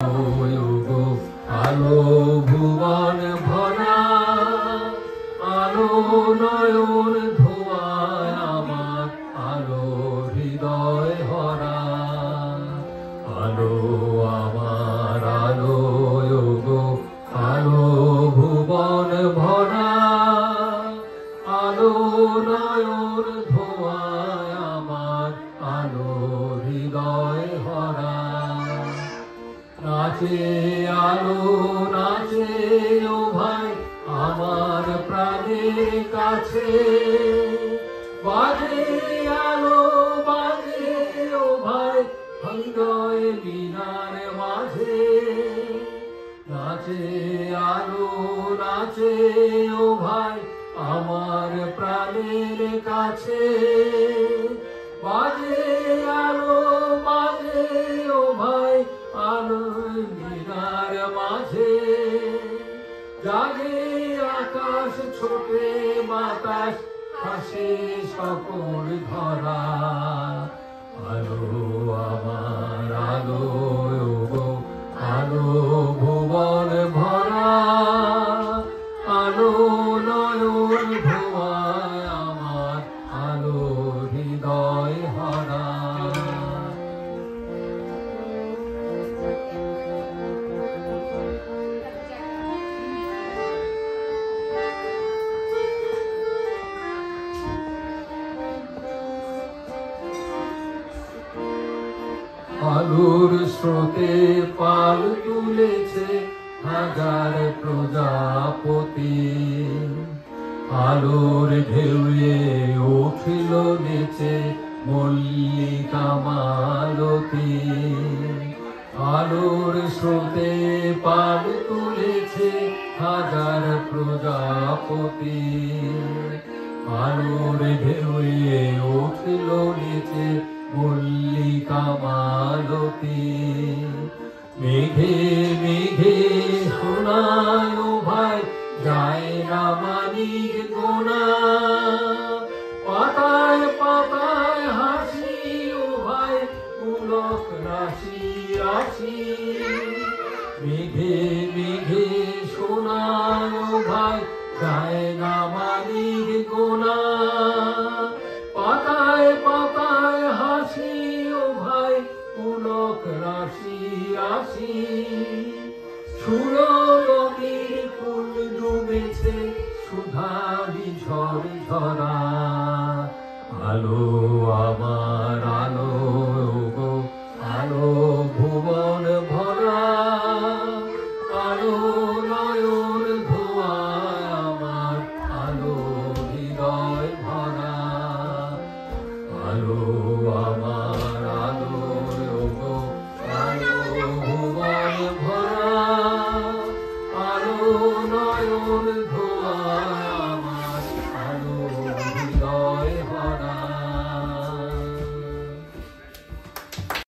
আলো ভুবন ভরা, আলো নয়ন ধোয়ায় আমার, আলো হৃদয় ভরা। আলো আমার আলো গো, আলো ভুবন ভরা, আলো নয়ন ধোয়ায় আমার, আলো হৃদয় ভরা। নাচে আলো নাচে ও ভাই আমার প্রাণের কাছে, বাজে আলো বাজে ও ভাই হৃদয় মিনার মাঝে। নাচে আলো নাচে ও ভাই আমার প্রাণের কাছে, বাজে আলো বাজে ও ভাই আলো মিনার মাঝে। জাগে আকাশ ছোটে বাতাস হাসে সকল ধরা। আলো আমার আলো গো, আলো ভুবন ভরা, আলো নয়ন ধোয়ায় আমার, আলো হৃদয় ভরা। আলোর স্রোতে পাল তুলেছে হাজার প্রজাপতি, আলোর ঢেউয়ে উঠিল নেচে মল্লিকা মালতী। আলোর স্রোতে পাল তুলেছে হাজার প্রজাপতি, আলোর ঢেউয়ে উঠিল নেচে মল্লিকা মালতী। মেঘে মেঘে শোনায় ও ভাই যায় না মানিক গোনা, পাতায় পাতায় হাসি ও ভাই পুলক রাশি রাশি। মেঘে মেঘে শোনায় ও ভাই যায় না মানিক গোনা, পাতায় পাতায় হাসি ও ভাই পুলক রাশি রাশি।